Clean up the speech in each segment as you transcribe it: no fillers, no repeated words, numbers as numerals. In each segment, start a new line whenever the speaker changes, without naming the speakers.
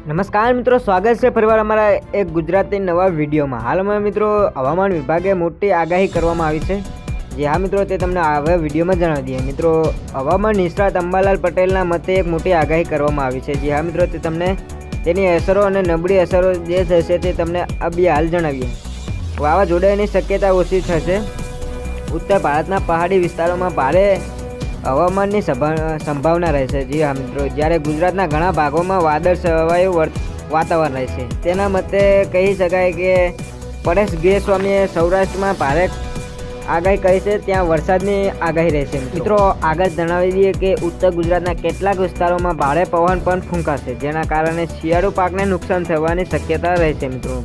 નમસ્કાર મિત્રો, સ્વાગત છે ફરીવાર અમારા એક ગુજરાતી નવા વિડીયોમાં। હાલમાં મિત્રો હવામાન વિભાગે મોટી આગાહી કરવામાં આવી છે। જે હા મિત્રો, તે તમને હવે વિડીયોમાં જણાવી દઈએ। મિત્રો, હવામાન નિષ્ણાત અંબાલાલ પટેલના મતે એક મોટી આગાહી કરવામાં આવી છે। જે હા મિત્રો, તે તમને તેની અસરો અને નબળી અસરો જે થશે તે તમને અબી હાલ જણાવીએ। વાવાઝોડાની શક્યતા ઓછી થશે। ઉત્તર ભારતના પહાડી વિસ્તારોમાં ભારે હવામાનની સંભાવના રહેશે। જી હા મિત્રો, જ્યારે ગુજરાતના ઘણા ભાગોમાં વાદળ છવાયું વાતાવરણ રહેશે। તેના મતે કહી શકાય કે પરેશ ગોસ્વામીએ સૌરાષ્ટ્રમાં ભારે આગાહી કરી છે, ત્યાં વરસાદની આગાહી રહેશે। મિત્રો, આગળ જણાવી દઈએ કે ઉત્તર ગુજરાતના કેટલાક વિસ્તારોમાં ભારે પવન પણ ફૂંકાશે, જેના કારણે શિયાળુ પાકને નુકસાન થવાની શક્યતા રહેશે। મિત્રો,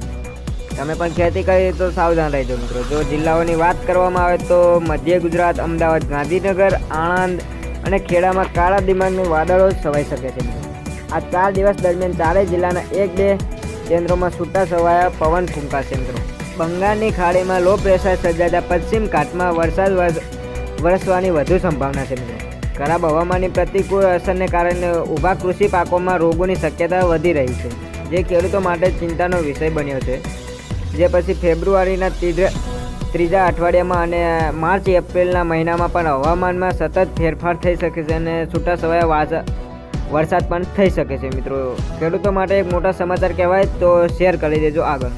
તમે પણ ખેતી કરી તો સાવધાન રહેજો। મિત્રો, જો જિલ્લાઓની વાત કરવામાં આવે તો મધ્ય ગુજરાત, અમદાવાદ, ગાંધીનગર, આણંદ અને ખેડામાં કાળા દિમાગની વાદળો છવાઈ શકે છે। આ 4 દિવસ દરમિયાન ચારેય જિલ્લાના 1-2 કેન્દ્રોમાં છૂટા છવાયા પવન ફૂંકાશે। મિત્રો, બંગાળની ખાડીમાં લો પ્રેશર સર્જાતા પશ્ચિમ ઘાટમાં વરસાદ વરસવાની વધુ સંભાવના છે। મિત્રો, ખરાબ હવામાનની પ્રતિકૂળ અસરને કારણે ઊભા કૃષિ પાકોમાં રોગોની શક્યતા વધી રહી છે, જે ખેડૂતો માટે ચિંતાનો વિષય બન્યો છે। જે પછી ફેબ્રુઆરીના ત્રીજા અઠવાડિયામાં અને માર્ચ એપ્રિલના મહિનામાં પણ હવામાનમાં સતત ફેરફાર થઈ શકે છે અને છૂટાછવાયા વરસાદ પણ થઈ શકે છે। મિત્રો, ખેડૂતો માટે એક મોટા સમાચાર કહેવાય તો શેર કરી દેજો આગળ।